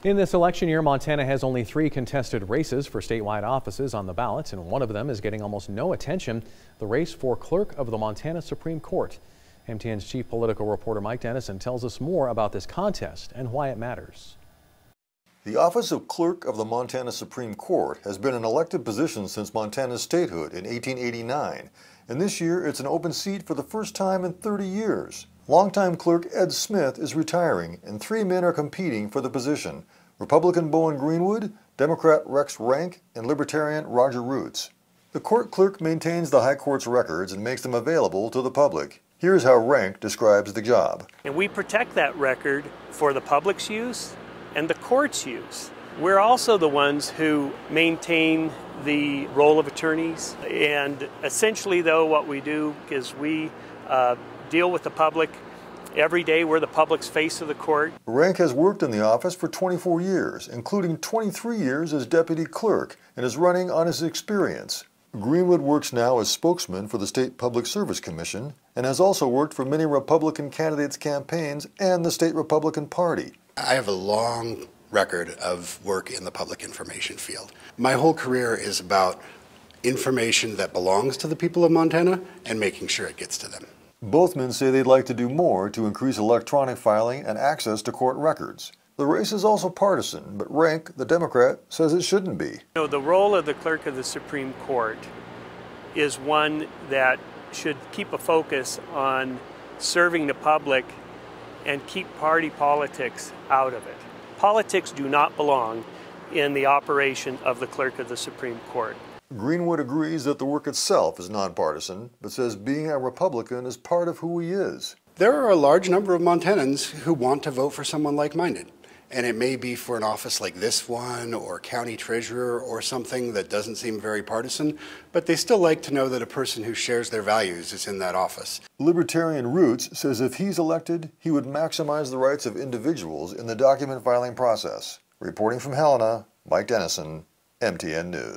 In this election year, Montana has only 3 contested races for statewide offices on the ballot, and one of them is getting almost no attention, the race for clerk of the Montana Supreme Court. MTN's chief political reporter Mike Dennison tells us more about this contest and why it matters. The office of Clerk of the Montana Supreme Court has been an elected position since Montana's statehood in 1889, and this year it's an open seat for the first time in 30 years. Longtime clerk Ed Smith is retiring, and 3 men are competing for the position: Republican Bowen Greenwood, Democrat Rex Rank, and Libertarian Roger Roots. The court clerk maintains the High Court's records and makes them available to the public. Here's how Rank describes the job. And we protect that record for the public's use and the court's use. We're also the ones who maintain the roll of attorneys. And essentially, though, what we do is we deal with the public. Every day we're the public's face of the court. Rank has worked in the office for 24 years, including 23 years as deputy clerk, and is running on his experience. Greenwood works now as spokesman for the State Public Service Commission and has also worked for many Republican candidates' campaigns and the state Republican Party. I have a long record of work in the public information field. My whole career is about information that belongs to the people of Montana and making sure it gets to them. Both men say they'd like to do more to increase electronic filing and access to court records. The race is also partisan, but Rank, the Democrat, says it shouldn't be. The role of the clerk of the Supreme Court is one that should keep a focus on serving the public and keep party politics out of it. Politics do not belong in the operation of the clerk of the Supreme Court. Greenwood agrees that the work itself is nonpartisan, but says being a Republican is part of who he is. There are a large number of Montanans who want to vote for someone like-minded. And it may be for an office like this one, or county treasurer, or something that doesn't seem very partisan, but they still like to know that a person who shares their values is in that office. Libertarian Roots says if he's elected, he would maximize the rights of individuals in the document filing process. Reporting from Helena, Mike Dennison, MTN News.